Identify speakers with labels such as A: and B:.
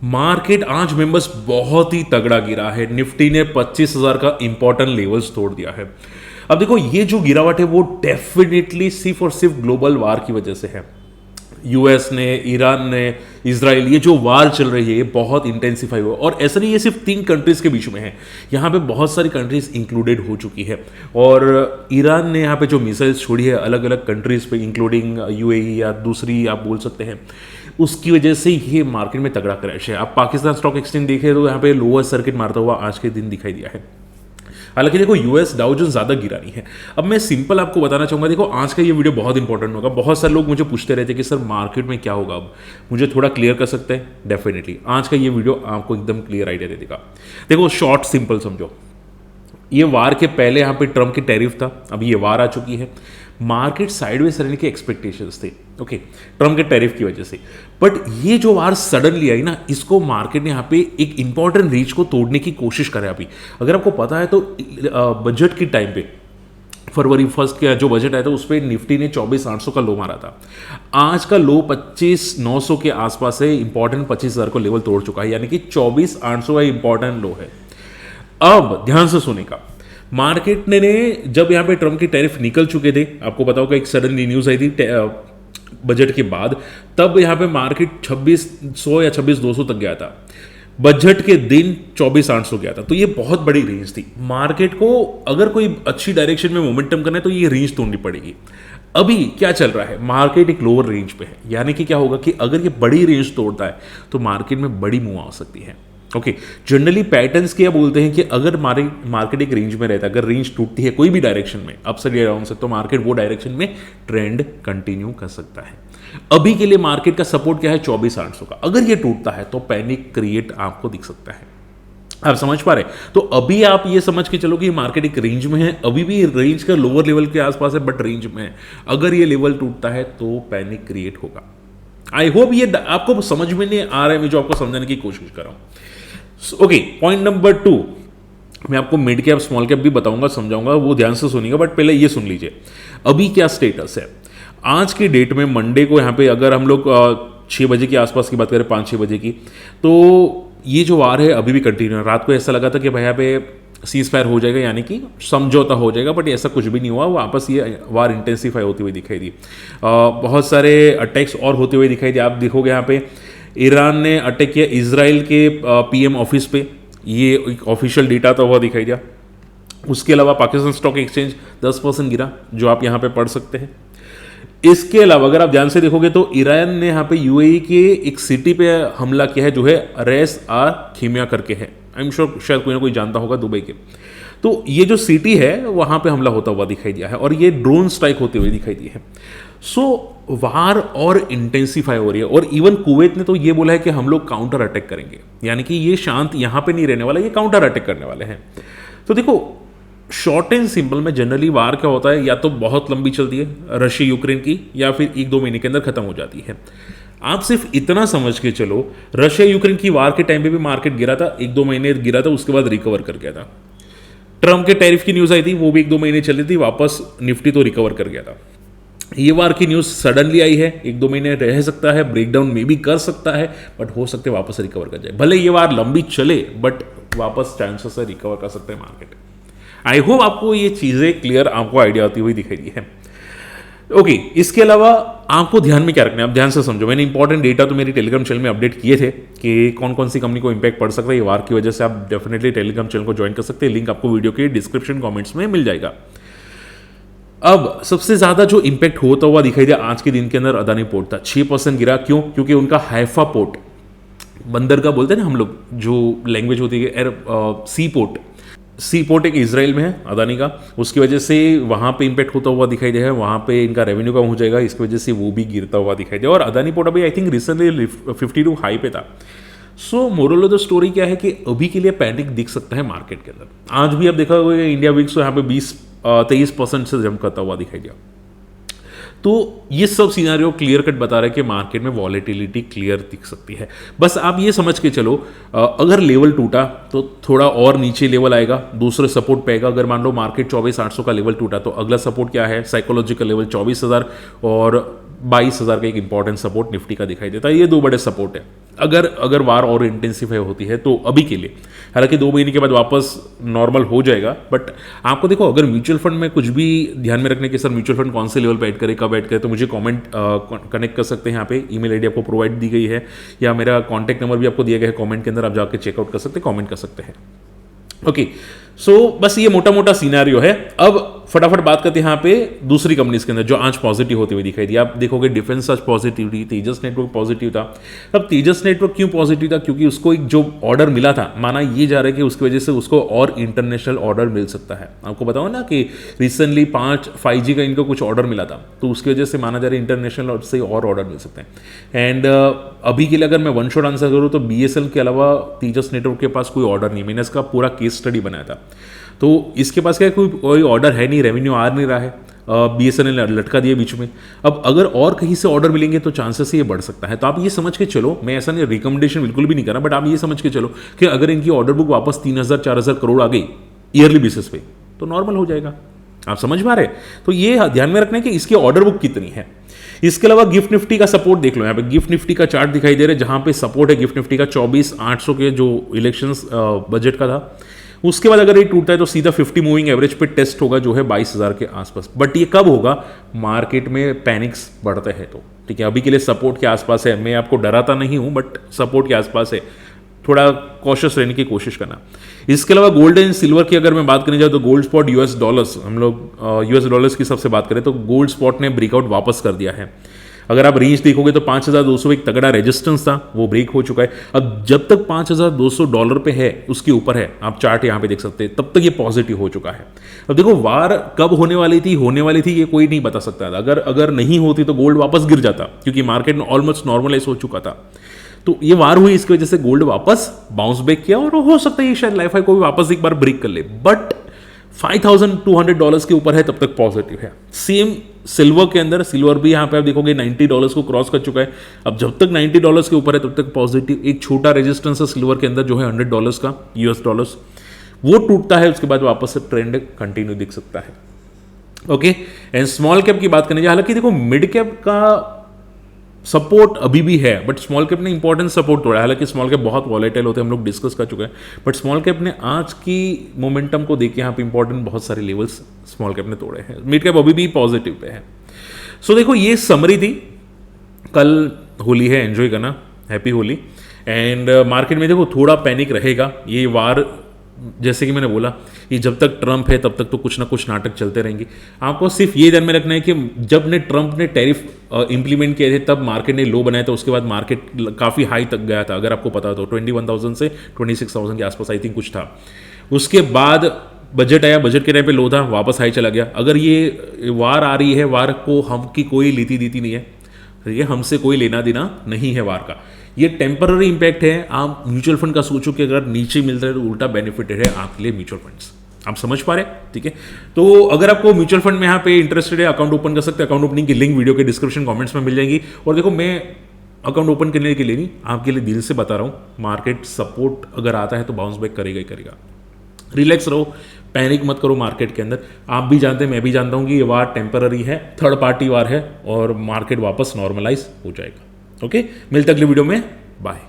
A: Market आज members बहुत ही तगड़ा गिरा है। निफ्टी ने 25,000 का इंपॉर्टेंट लेवल्स तोड़ दिया है। अब देखो ये जो गिरावट है वो डेफिनेटली सिर्फ और सिर्फ ग्लोबल वार की वजह से है। यूएस ने, ईरान ने, इजराइल, ये जो वार चल रही है ये बहुत इंटेंसिफाई हुआ। और ऐसा नहीं, ये सिर्फ 3 कंट्रीज के बीच में है, यहाँ पे बहुत सारी कंट्रीज इंक्लूडेड हो चुकी है। और ईरान ने यहाँ पे जो मिसाइल्स छोड़ी है अलग अलग कंट्रीज पे, इंक्लूडिंग यूएई या दूसरी आप बोल सकते हैं, उसकी वजह से ये मार्केट में तगड़ा क्रैश है। आप पाकिस्तान स्टॉक एक्सचेंज देखें तो यहाँ पे लोअर सर्किट मारता हुआ आज के दिन दिखाई दिया है। हालांकि देखो यूएस डाउ जोन्स ज़्यादा गिरा नहीं है। अब मैं सिंपल आपको बताना चाहूँगा, देखो आज का ये वीडियो बहुत इंपॉर्टेंट होगा। बहुत सारे लोग मुझे पूछते रहते हैं कि सर मार्केट में क्या होगा, अब मुझे थोड़ा क्लियर कर सकते हैं। डेफिनेटली आज का ये वीडियो आपको एकदम क्लियर आइडिया दे देगा। देखो शॉर्ट सिंपल समझो, ये वार के पहले यहाँ पे ट्रम्प की टैरिफ था, अभी ये वार आ चुकी है। मार्केट साइडवेज रहने के एक्सपेक्टेशंस थे, ओके, ट्रम्प के टैरिफ की वजह से। बट ये जो वार सडनली आई ना, इसको मार्केट ने यहाँ पे एक इंपॉर्टेंट रीच को तोड़ने की कोशिश करे। अभी अगर आपको पता है तो बजट के टाइम पे फरवरी 1 का जो बजट आया था उस पर निफ्टी ने 24,800 का लो मारा था। आज का लो 25,900 के आसपास है। इंपॉर्टेंट 25,000 को लेवल तोड़ चुका है, यानी कि 24,800 का इंपॉर्टेंट लो है। अब ध्यान से सुनेगा, मार्केट ने जब यहाँ पे ट्रम्प की टैरिफ निकल चुके थे, आपको पता होगा एक सडनली न्यूज आई थी बजट के बाद, तब यहाँ पे मार्केट 2600 या 26,200 तक गया था। बजट के दिन 24,800 गया था। तो ये बहुत बड़ी रेंज थी। मार्केट को अगर कोई अच्छी डायरेक्शन में मोमेंटम करना है तो ये रेंज तोड़नी पड़ेगी। अभी क्या चल रहा है, मार्केट एक लोअर रेंज पे है, यानी कि क्या होगा कि अगर ये बड़ी रेंज तोड़ता है तो मार्केट में बड़ी मूव आ सकती है। ओके, जनरली पैटर्न्स क्या बोलते हैं कि अगर मार्केट एक रेंज में रहता है, अगर रेंज टूटती है कोई भी डायरेक्शन में, अप से डाउन से, तो मार्केट वो डायरेक्शन में ट्रेंड कंटिन्यू कर सकता है। अभी के लिए मार्केट का सपोर्ट क्या है, 24,800 का। अगर ये टूटता है तो पैनिक क्रिएट आपको दिख सकता है। आप समझ पा रहे? तो अभी आप ये समझ के चलो कि मार्केट एक रेंज में है, अभी भी रेंज का लोअर लेवल के आसपास है, बट रेंज में है। अगर ये लेवल टूटता है तो पैनिक क्रिएट होगा। आई होप ये आपको समझ में नहीं आ रहा है, मैं जो आपको समझाने की कोशिश कर रहा हूं। ओके, पॉइंट नंबर 2, मैं आपको मिड कैप स्मॉल कैप भी बताऊंगा, समझाऊंगा, वो ध्यान से सुनिएगा। बट पहले ये सुन लीजिए अभी क्या स्टेटस है आज की डेट में। मंडे को यहाँ पे अगर हम लोग 6 बजे के आसपास की बात करें, 5-6 बजे की, तो ये जो वार है अभी भी कंटिन्यू है। रात को ऐसा लगा था कि भाई यहाँ पे सीज फायर हो जाएगा, यानी कि समझौता हो जाएगा, बट ऐसा कुछ भी नहीं हुआ। वापस ये वार इंटेंसिफाई होती हुई दिखाई दी। बहुत सारे अटैक्स और होते हुए दिखाई दिए। आप देखोगे यहाँ पे ईरान ने अटैक किया इजराइल के पीएम ऑफिस पे, ये एक ऑफिशियल डेटा तो हुआ दिखाई दिया। उसके अलावा पाकिस्तान स्टॉक एक्सचेंज 10% गिरा, जो आप यहाँ पे पढ़ सकते हैं। इसके अलावा अगर आप ध्यान से देखोगे तो ईरान ने यहाँ पे यूएई के एक सिटी पे हमला किया है, जो है रेस आर खीमिया करके है। आई एम श्योर शायद कोई ना कोई जानता होगा, दुबई के। तो ये जो सिटी है वहाँ पे हमला होता हुआ दिखाई दिया है, और ये ड्रोन स्ट्राइक होते हुए दिखाई दी है। सो वार और इंटेंसिफाई हो रही है। और इवन कुवैत ने तो ये बोला है कि हम लोग काउंटर अटैक करेंगे, यानी कि ये शांत यहाँ पे नहीं रहने वाला, ये काउंटर अटैक करने वाले हैं। तो देखो शॉर्ट एंड सिंपल में जनरली वार क्या होता है, या तो बहुत लंबी चलती है रशिया यूक्रेन की, या फिर 1-2 महीने के अंदर खत्म हो जाती है। आप सिर्फ इतना समझ के चलो, रशिया यूक्रेन की वार के टाइम पे भी मार्केट गिरा था, 1-2 महीने गिरा था, उसके बाद रिकवर कर गया था। ट्रम्प के टैरिफ की न्यूज आई थी, वो भी 1-2 महीने चली थी, वापस निफ्टी तो रिकवर कर गया था। ये वार की न्यूज सडनली आई है, 1-2 महीने रह सकता है, ब्रेकडाउन में भी कर सकता है, बट हो सकते वापस रिकवर कर जाए। भले ये वार लंबी चले, बट वापस चांसेस है रिकवर कर सकते हैं मार्केट। आई होप आपको ये चीजें क्लियर, आपको आइडिया आती हुई दिखाई दी है। ओके, इसके अलावा आपको ध्यान में क्या रखना है, आप ध्यान से समझो। मैंने इंपॉर्टेंट डेटा तो मेरी टेलीग्राम चैनल में अपडेट किए थे कि कौन कौन सी कंपनी को इंपैक्ट पड़ सकता है ये वार की वजह से। आप डेफिनेटली टेलीग्राम चैनल को ज्वाइन कर सकते हैं, लिंक आपको वीडियो के डिस्क्रिप्शन कमेंट्स में मिल जाएगा। अब सबसे ज्यादा जो इंपैक्ट होता हुआ दिखाई दिया आज के दिन के अंदर अदानी पोर्ट था, 6% गिरा। क्यों? क्योंकि उनका हाइफा पोर्ट, बंदर का बोलते हैं ना हम लोग, जो लैंग्वेज होती है, सी पोर्ट एक इजराइल में है अदानी का, उसकी वजह से वहाँ पे इंपैक्ट होता हुआ दिखाई दिया है। वहाँ पे इनका रेवेन्यू कम हो जाएगा, इसकी वजह से वो भी गिरता हुआ दिखाई दिया। और अदानी पोर्ट अभी आई थिंक रिसेंटली 52 हाई पे था। सो मोरल ऑफ द स्टोरी क्या है कि अभी के लिए पैनिक दिख सकता है मार्केट के अंदर। आज भी आप देखा होगा इंडिया विक्स यहाँ पे 23% से जंप करता हुआ दिखाई दिया। तो ये सब सिनेरियो क्लियर कट बता रहा है कि मार्केट में वॉलेटिलिटी क्लियर दिख सकती है। बस आप ये समझ के चलो, अगर लेवल टूटा तो थोड़ा और नीचे लेवल आएगा, दूसरे सपोर्ट पे आएगा। अगर मान लो मार्केट 24,800 का लेवल टूटा तो अगला सपोर्ट क्या है, साइकोलॉजिकल लेवल 24,000, और 22,000 का एक इंपॉर्टेंट सपोर्ट निफ्टी का दिखाई देता है। ये दो बड़े सपोर्ट है अगर वार और इंटेंसिफाई होती है तो अभी के लिए। हालांकि 2 महीने के बाद वापस नॉर्मल हो जाएगा, बट आपको देखो अगर म्यूचुअल फंड में कुछ भी ध्यान में रखने के सर म्यूचुअल फंड कौन से लेवल पे ऐड करे, कब ऐड करे, तो मुझे कमेंट कनेक्ट कर सकते हैं। यहाँ पे ईमेल आईडी आपको प्रोवाइड दी गई है या मेरा कॉन्टैक्ट नंबर भी आपको दिया गया है कमेंट के अंदर, आप जाके चेकआउट कर सकते हैं, कमेंट कर सकते हैं। ओके, सो बस ये मोटा मोटा सीनारियो है। अब फटाफट बात करते हैं यहाँ पे दूसरी कंपनीज के अंदर जो आज पॉजिटिव होती हुई दिखाई दी। आप देखोगे डिफेंस आज पॉजिटिव थी, तेजस नेटवर्क पॉजिटिव था। अब तेजस नेटवर्क क्यों पॉजिटिव था? क्योंकि उसको एक जो ऑर्डर मिला था, माना ये जा रहा है कि उसकी वजह से उसको और इंटरनेशनल ऑर्डर मिल सकता है। आपको बताओ ना कि रिसेंटली 5G का इनको कुछ ऑर्डर मिला था, तो उसकी वजह से माना जा रहा है इंटरनेशनल से और ऑर्डर मिल सकते हैं। एंड अभी के लिए अगर मैं वन शॉट आंसर करूँ तो BSNL के अलावा तेजस नेटवर्क के पास कोई ऑर्डर नहीं। मैंने इसका पूरा केस स्टडी बनाया था, तो इसके पास क्या कोई ऑर्डर है नहीं, रेवेन्यू आ नहीं रहा है, BSNL ने लटका दिया बीच में। अब अगर और कहीं से ऑर्डर मिलेंगे तो चांसेस ये बढ़ सकता है। तो आप ये समझ के चलो, मैं ऐसा नहीं रिकमेंडेशन बिल्कुल भी नहीं कर रहा, बट आप ये समझ के चलो कि अगर इनकी ऑर्डर बुक वापस 3,000-4,000 करोड़ आ गई ईयरली बेसिस पे तो नॉर्मल हो जाएगा। आप समझ पा रहे? तो ये ध्यान में रखना है कि इसकी ऑर्डर बुक कितनी है। इसके अलावा गिफ्ट निफ्टी का सपोर्ट देख लो। यहाँ पे गिफ्ट निफ्टी का चार्ट दिखाई दे रहा है, जहां पे सपोर्ट है गिफ्ट निफ्टी का 24,800 के जो इलेक्शंस बजट का था। उसके बाद अगर ये टूटता है तो सीधा 50 मूविंग एवरेज पे टेस्ट होगा जो है 22,000 के आसपास। बट ये कब होगा? मार्केट में पैनिक्स बढ़ते हैं तो, ठीक है। अभी के लिए सपोर्ट के आसपास है, मैं आपको डराता नहीं हूं, बट सपोर्ट के आसपास है, थोड़ा कॉशियस रहने की कोशिश करना। इसके अलावा गोल्ड एंड सिल्वर की अगर मैं बात करने जाऊँ तो गोल्ड स्पॉट US डॉलर्स, हम लोग US डॉलर्स की सबसे बात करें तो गोल्ड स्पॉट ने ब्रेकआउट वापस कर दिया है। अगर आप रेंज देखोगे तो 5,200 एक तगड़ा रेजिस्टेंस था, वो ब्रेक हो चुका है। अब जब तक $5,200 पे है, उसके ऊपर है, आप चार्ट यहाँ पे देख सकते हैं, तब तक ये पॉजिटिव हो चुका है। अब देखो वार कब होने वाली थी ये कोई नहीं बता सकता था। अगर नहीं होती तो गोल्ड वापस गिर जाता, क्योंकि मार्केट में ऑलमोस्ट नॉर्मलाइज हो चुका था। तो ये वार हुई, इसकी वजह से गोल्ड वापस बाउंस बैक किया और हो सकता है ये शायद लाइफ हाई को भी वापस एक बार ब्रेक कर ले। बट $5,200 के ऊपर है तब तक पॉजिटिव है। सेम सिल्वर के अंदर, सिल्वर भी यहाँ पे आप देखोगे $90 को क्रॉस कर चुका है। अब जब तक $90 के ऊपर है तब तक पॉजिटिव। एक छोटा रेजिस्टेंस है सिल्वर के अंदर जो है $100 का US डॉलर्स, वो टूटता है, उसके बाद वापस से ट्रेंड कंटिन्यू दिख सकता है। ओके, एंड स्मॉल कैप की बात करने जाए, हालांकि देखो मिड कैप का सपोर्ट अभी भी है, बट स्मॉल कैप ने इंपॉर्टेंट सपोर्ट तोड़ा है। हालांकि स्मॉल कैप बहुत वॉलेटाइल होते हैं, हम लोग डिस्कस कर चुके हैं, बट स्मॉल कैप ने आज की मोमेंटम को देख के यहाँ पे इंपॉर्टेंट बहुत सारे लेवल्स स्मॉल कैप ने तोड़े हैं। मिड कैप अभी भी पॉजिटिव पे है। सो देखो ये समरी थी। कल होली है, एंजॉय करना, हैप्पी होली। एंड मार्केट में देखो थोड़ा पैनिक रहेगा। ये वार, जैसे कि मैंने बोला, कि जब तक ट्रंप है तब तक तो कुछ ना कुछ नाटक चलते रहेंगे। आपको सिर्फ ये ध्यान में रखना है कि जब ट्रंप ने टैरिफ इंप्लीमेंट किए थे तब मार्केट ने लो बनाया था, उसके बाद मार्केट काफ़ी हाई तक गया था। अगर आपको पता तो 21,000 से 26,000 के आसपास आई थिंक कुछ था। उसके बाद बजट आया, बजट के टाइम पे लो था, वापस हाई चला गया। अगर ये वार आ रही है, वार को हम की कोई लेती देती नहीं है, ये हमसे कोई लेना देना नहीं है वार का। ये टेम्पररी इंपैक्ट है। आप म्यूचुअल फंड का सोचो कि अगर नीचे मिलता है तो उल्टा बेनिफिटेड है आपके लिए म्यूचुअल फंड्स। आप समझ पा रहे हैं? ठीक है, तो अगर आपको म्यूचुअल फंड में यहाँ पे इंटरेस्टेड है, अकाउंट ओपन कर सकते हैं। अकाउंट ओपनिंग की लिंक वीडियो के डिस्क्रिप्शन कमेंट्स में मिल जाएगी। और देखो मैं अकाउंट ओपन करने के लिए नहीं, आपके लिए दिल से बता रहा हूँ, मार्केट सपोर्ट अगर आता है तो बाउंस बैक करेगा ही करेगा। रिलैक्स रहो, पैनिक मत करो मार्केट के अंदर। आप भी जानते हैं, मैं भी जानता हूँ कि ये वार टेम्पररी है, थर्ड पार्टी वार है और मार्केट वापस नॉर्मलाइज हो जाएगा। ओके, मिलते अगले वीडियो में, बाय।